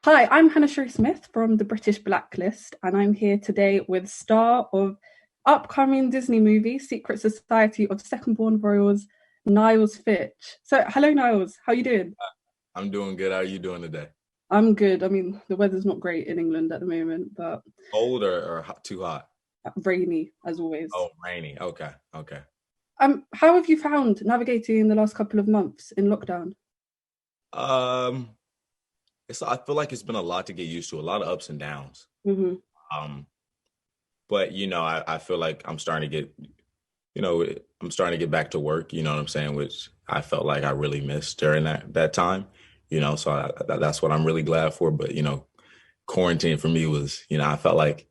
Hi, I'm Hannah Shury-Smith from the British Blacklist, and I'm here today with star of upcoming Disney movie Secret Society of Second-Born Royals, Niles Fitch. So, hello, Niles. How you doing? I'm doing good. How are you doing today? I'm good. I mean, the weather's not great in England at the moment, but Cold or too hot? rainy as always. Oh, rainy. Okay. Okay. How have you found navigating the last couple of months in lockdown? Um, I feel like it's been a lot to get used to, a lot of ups and downs. Hmm. Um, but I feel like I'm starting to get back to work, you know what I'm saying, which I felt like I really missed during that time, so that's what I'm really glad for. But, quarantine for me was, I felt like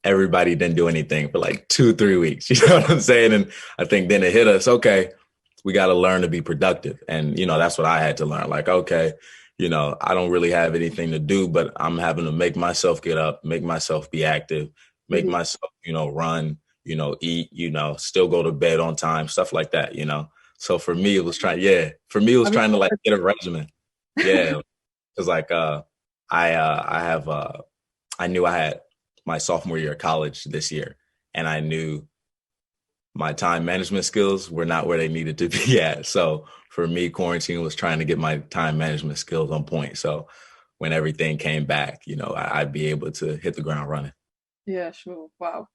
everybody didn't do anything for like 2, 3 weeks. You know what I'm saying? And I think then it hit us, okay, we got to learn to be productive. And, that's what I had to learn. Like, okay, I don't really have anything to do, but I'm having to make myself get up, make myself be active, make Hmm. myself, run, eat, still go to bed on time, stuff like that. So for me, it was I mean, trying to like get a regimen. Yeah. Cause like, I knew I had my sophomore year of college this year, and I knew my time management skills were not where they needed to be at. So for me, quarantine was trying to get my time management skills on point. So when everything came back, I'd be able to hit the ground running. yeah, sure. Wow.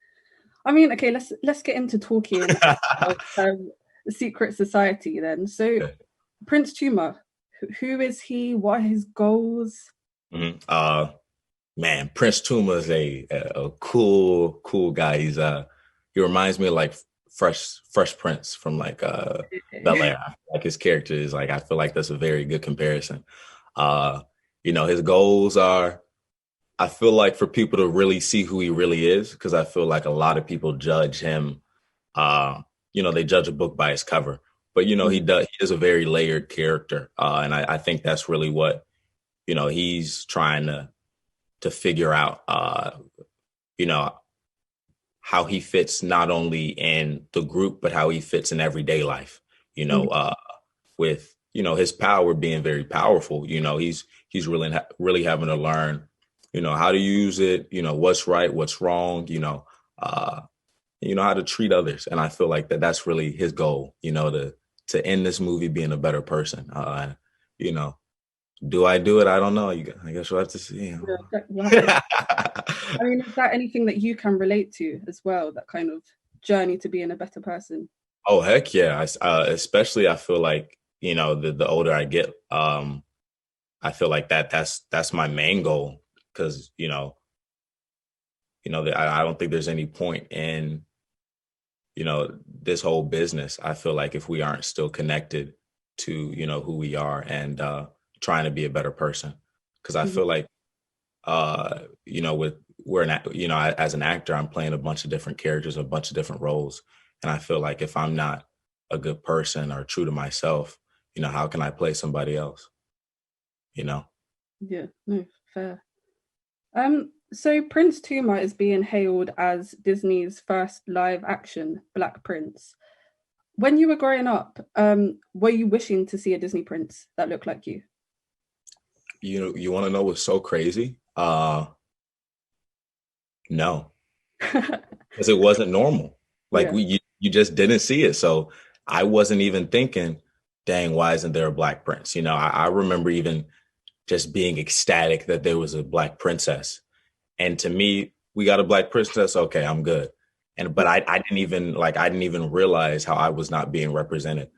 I mean, okay, let's get into talking about the secret society then. So, Prince Tuma, who is he? What are his goals? Mhm. Man, Prince Tuma is a cool guy. He reminds me of like Fresh Prince from like Bel Air. Like his character is like, I feel like that's a very good comparison. Uh, his goals are, I feel like, for people to really see who he really is, because I feel like a lot of people judge him. They judge a book by its cover, but he is a very layered character, and I think that's really what he's trying to figure out. You know how he fits not only in the group but how he fits in everyday life. You know, Mhm. uh, with his power being very powerful. He's really having to learn how to use it, what's right, what's wrong, uh how to treat others. And I feel like that's really his goal, to end this movie being a better person. You know, do I do it? I don't know. I guess we'll have to see. Yeah, we'll have to. I mean, is that anything that you can relate to as well? That kind of journey to being a better person. Oh heck yeah! Especially I feel like the older I get, I feel like that's my main goal, because I don't think there's any point in this whole business. I feel like if we aren't still connected to who we are, and trying to be a better person, because I Mhm. feel like with we're an as an actor, I'm playing a bunch of different characters, a bunch of different roles, and I feel like if I'm not a good person or true to myself, how can I play somebody else? You know. Yeah, no, fair. So Prince Tuma is being hailed as Disney's first live action Black Prince. When you were growing up, were you wishing to see a Disney prince that looked like you? You want to know what's so crazy? No, because it wasn't normal. Like Yeah. you just didn't see it. So I wasn't even thinking, dang, why isn't there a black prince? I remember even just being ecstatic that there was a black princess. And to me, we got a black princess. Okay, I'm good. But I didn't even realize how I was not being represented.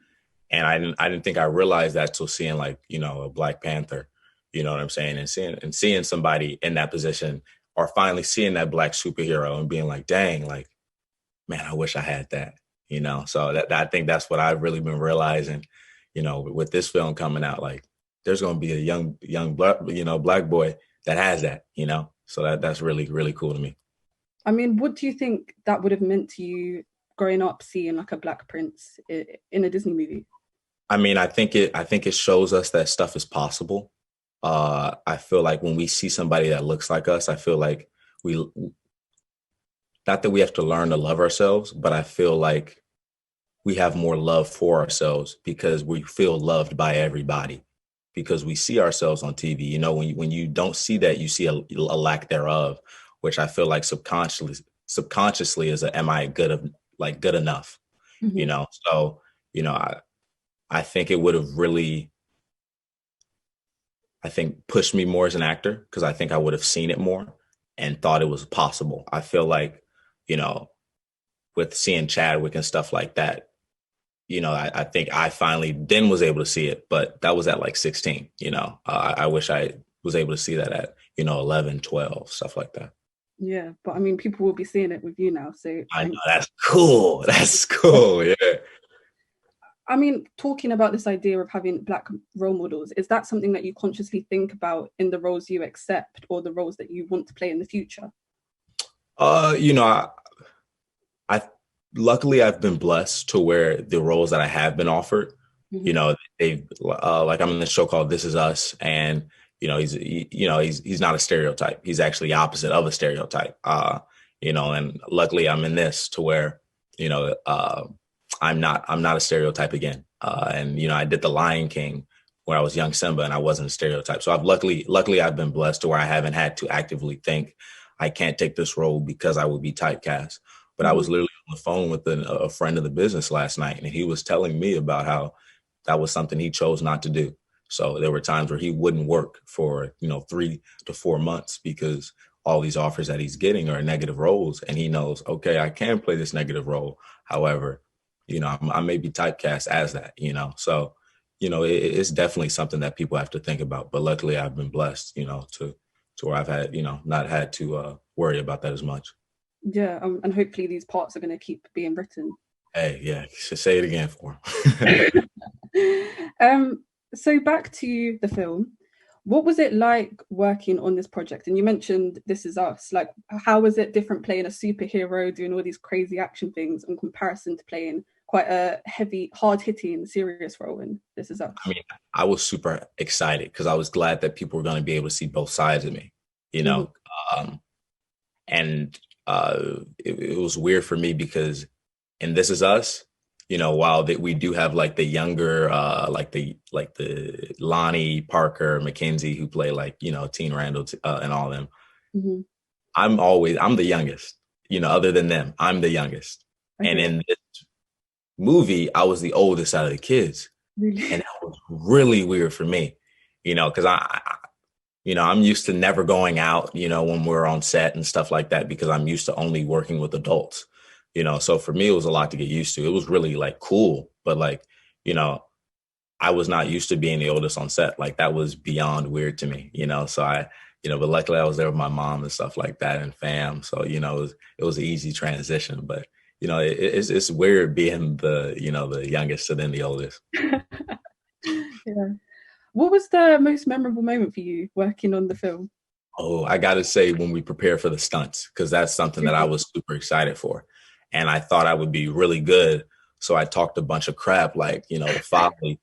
And I didn't think I realized that till seeing like, a Black Panther, you know what I'm saying? And seeing somebody in that position, or finally seeing that black superhero and being like, dang, like, man, I wish I had that, So I think that's what I've really been realizing, with this film coming out. Like, there's going to be a young black boy that has that, So that's really, really cool to me. I mean, what do you think that would have meant to you growing up seeing like a black prince in a Disney movie? I mean, I think it shows us that stuff is possible. I feel like when we see somebody that looks like us, I feel like we, not that we have to learn to love ourselves, but I feel like we have more love for ourselves because we feel loved by everybody. because we see ourselves on TV. You know, when you don't see that, you see a lack thereof, which I feel like subconsciously is a am I good enough? You Mm-hmm. know, so you know, I think it would have really, I think, pushed me more as an actor because I think I would have seen it more and thought it was possible. I feel like, you know, with seeing Chadwick and stuff like that, you know, I think I finally then was able to see it, but that was at like 16, you know. I wish I was able to see that at, you know, 11, 12, stuff like that. Yeah, but I mean, people will be seeing it with you now, so I know thanks. that's cool. That's cool. Yeah. I mean, talking about this idea of having Black role models, is that something that you consciously think about in the roles you accept or the roles that you want to play in the future? You know, I luckily I've been blessed to where the roles that I have been offered, you Mm-hmm. know, they've like I'm in this show called This Is Us, and you know he's not a stereotype. He's actually the opposite of a stereotype. You know, and luckily I'm in this to where you know I'm not a stereotype again. And you know I did The Lion King when I was young Simba, and I wasn't a stereotype. So I've luckily I've been blessed to where I haven't had to actively think I can't take this role because I would be typecast. But I Mm-hmm. was literally on the phone with a friend of the business last night, and he was telling me about how that was something he chose not to do. So there were times where he wouldn't work for, you know, 3 to 4 months because all these offers that he's getting are negative roles. And he knows, okay, I can play this negative role. However, you know, I may be typecast as that, you know. So, you know, it's definitely something that people have to think about. But luckily I've been blessed, you know, to where I've had, you know, not had to worry about that as much. Yeah, and hopefully these parts are going to keep being written. Hey, yeah, should say it again for him. um, so back to the film. What was it like working on this project? And you mentioned This Is Us. Like, how was it different playing a superhero, doing all these crazy action things in comparison to playing quite a heavy, hard-hitting, serious role in This Is Us? I mean, I was super excited because I was glad that people were going to be able to see both sides of me, you Mm-hmm. know. Um, and it was weird for me because in This Is Us, you know, while that we do have like the younger, like the Lonnie Parker, Mackenzie who play like you know Teen Randall and all them. Mm-hmm. I'm the youngest, you know, other than them, I'm the youngest. And Okay. in this movie, I was the oldest out of the kids, Really? and that was really weird for me, you know, because you know, I'm used to never going out, you know, when we're on set and stuff like that, because I'm used to only working with adults, you know. So for me, it was a lot to get used to. It was really like cool, but like, you know, I was not used to being the oldest on set. Like that was beyond weird to me, you know. So you know, but luckily I was there with my mom and stuff like that and fam. So, you know, it was an easy transition, but you know, it's weird being the, you know, the youngest and then the oldest. Yeah. What was the most memorable moment for you working on the film? Oh, I got to say when we prepare for the stunts, because that's something that I Okay. was super excited for. And I thought I would be really good. So I talked a bunch of crap, like, you know, to Folly,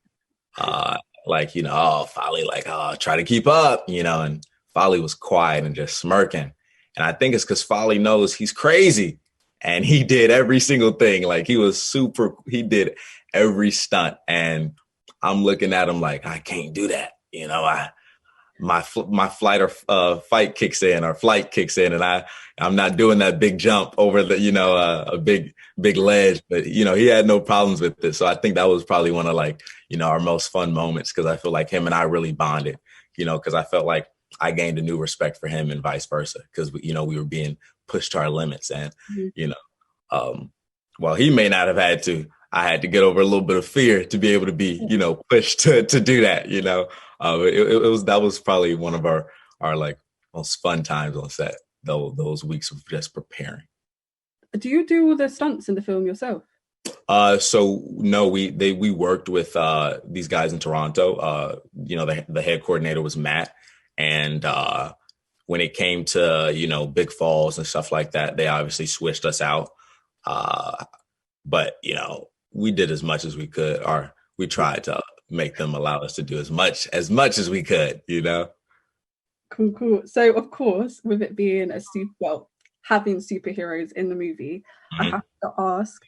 like, you know, oh, Folly, like, oh, try to keep up, you know, and Folly was quiet and just smirking. And I think it's because Folly knows he's crazy. And he did every single thing. Like he did every stunt. And I'm looking at him like, I can't do that. You know, my flight or fight kicks in or flight kicks in, and I'm not doing that big jump over the you know a big ledge, but you know he had no problems with it. So I think that was probably one of like you know our most fun moments because I feel like him and I really bonded, you know, because I felt like I gained a new respect for him and vice versa because you know we were being pushed to our limits, and Mhm. you know while he may not have had to, I had to get over a little bit of fear to be able to be, you know, pushed to do that, you know. It was that was probably one of our like most fun times on set. Those weeks of just preparing. Do you do all the stunts in the film yourself? So no, we worked with these guys in Toronto. You know, the head coordinator was Matt, and when it came to you know big falls and stuff like that, they obviously switched us out. Uh, but you know, we did as much as we could, or we tried to make them allow us to do as much as we could, you know. Cool, cool. So, of course, with it being having superheroes in the movie, I Mhm. have to ask,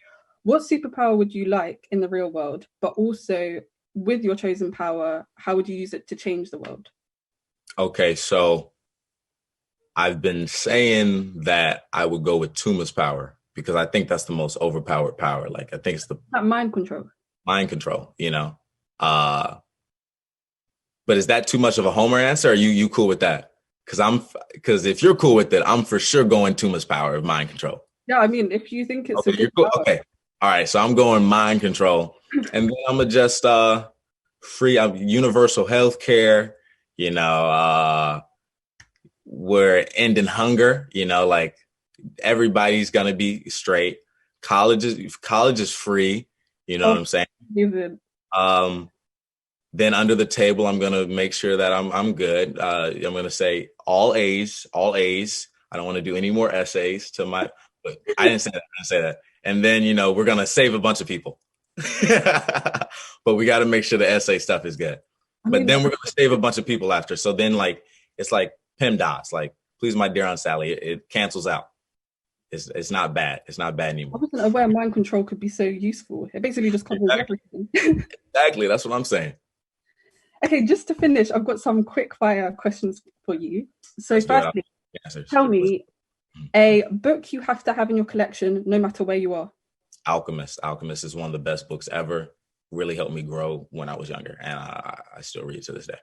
what superpower would you like in the real world? But also, with your chosen power, how would you use it to change the world? Okay, so I've been saying that I would go with Tuma's power because I think that's the most overpowered power. Like I think it's the That mind control. mind control, you know. Uh but is that too much of a homer answer? Or are you cool with that? Because if you're cool with it, I'm for sure going Tuma's power of mind control. Yeah, I mean, if you think it's a Okay, good you're cool. power. Okay. All right, so I'm going mind control. And then I'm gonna just free universal health care, you know, we're ending hunger, you know, like everybody's gonna be straight. College is free, you know what I'm saying? Amazing. Then under the table, I'm gonna make sure that I'm good. I'm gonna say all A's, all A's. I don't want to do any more essays to my. But I didn't say that. I didn't say that. And then we're gonna save a bunch of people, but we got to make sure the essay stuff is good. But then we're gonna save a bunch of people after. So then it's like PEMDAS, like please my dear Aunt Sally. It cancels out. It's not bad. It's not bad anymore. I wasn't aware mind control could be so useful. It basically just covers everything. Exactly. That's what I'm saying. Okay, just to finish, I've got some quick fire questions for you. So firstly, tell me a book you have to have in your collection no matter where you are. Alchemist. Alchemist is one of the best books ever. Really helped me grow when I was younger, and I still read it to this day.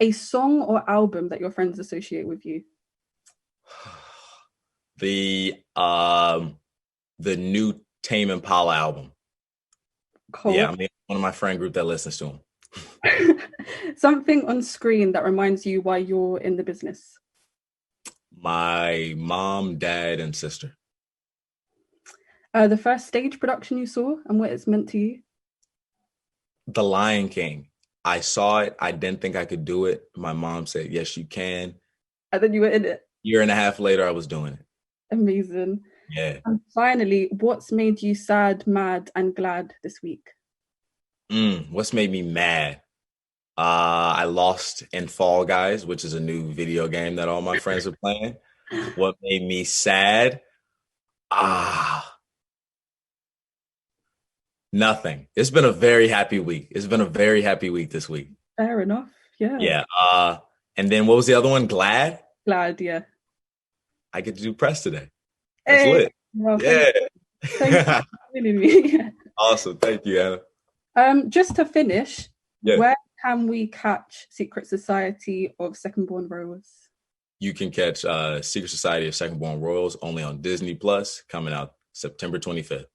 A song or album that your friends associate with you. The new Tame Impala album. Cool. Yeah, I'm one of my friend group that listens to them. Something on screen that reminds you why you're in the business. My mom, dad, and sister. The first stage production you saw and what it's meant to you. The Lion King. I saw it. I didn't think I could do it. My mom said, yes, you can. And then you were in it. Year and a half later, I was doing it. Amazing. Yeah. And finally, what's made you sad, mad, and glad this week? What's made me mad? I lost in Fall Guys, which is a new video game that all my friends are playing. What made me sad? Nothing. It's been a very happy week. It's been a very happy week this week. Fair enough. Yeah. Yeah. And then what was the other one? Glad? Glad, yeah. I get to do press today. That's lit. Well, yeah. Thank you. Awesome. Thank you, Anna. Just to finish, where can we catch Secret Society of Second-Born Royals? You can catch Secret Society of Second-Born Royals only on Disney Plus, coming out September 25th.